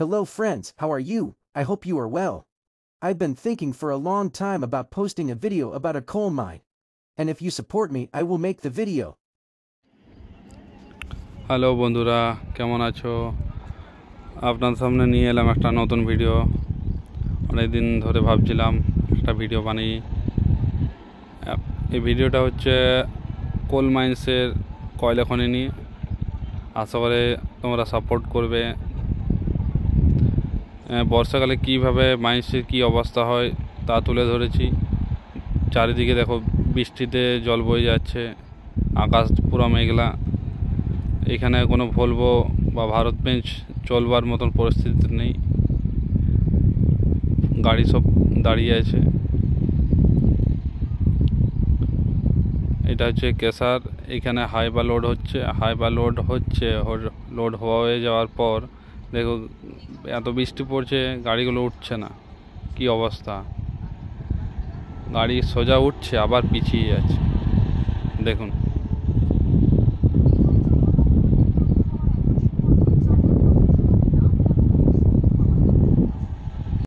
Hello friends, how are you? I hope you are well. I've been thinking for a long time about posting a video about a coal mine. And if you support me, I will make the video. Hello বন্ধুরা, কেমন আছো? আপনার সামনে নিয়ে এলাম একটা নতুন video. অনেক দিন ধরে ভাবছিলাম একটা ভিডিও বানাই। এই ভিডিওটা হচ্ছে কোল মাইন্সের কয়লা খনি নিয়ে। আশা করে তোমরা সাপোর্ট করবে। বর্ষাকালে কীভাবে মাইন্সের কী অবস্থা হয় তা তুলে ধরেছি। চারিদিকে দেখো, বৃষ্টিতে জল বয়ে যাচ্ছে, আকাশ পুরো মেঘলা। এখানে কোনো ভলভো বা ভারত বেঞ্চ চলবার মতন পরিস্থিতি নেই, গাড়ি সব দাঁড়িয়ে আছে। এটা হচ্ছে কেসার। এখানে হাইবা লোড হচ্ছে, লোড হয়ে যাওয়ার পর দেখো এত বৃষ্টি পড়ছে, গাড়িগুলো উঠছে না। কি অবস্থা, গাড়ি সোজা উঠছে আবার পিছিয়ে যাচ্ছে, দেখুন।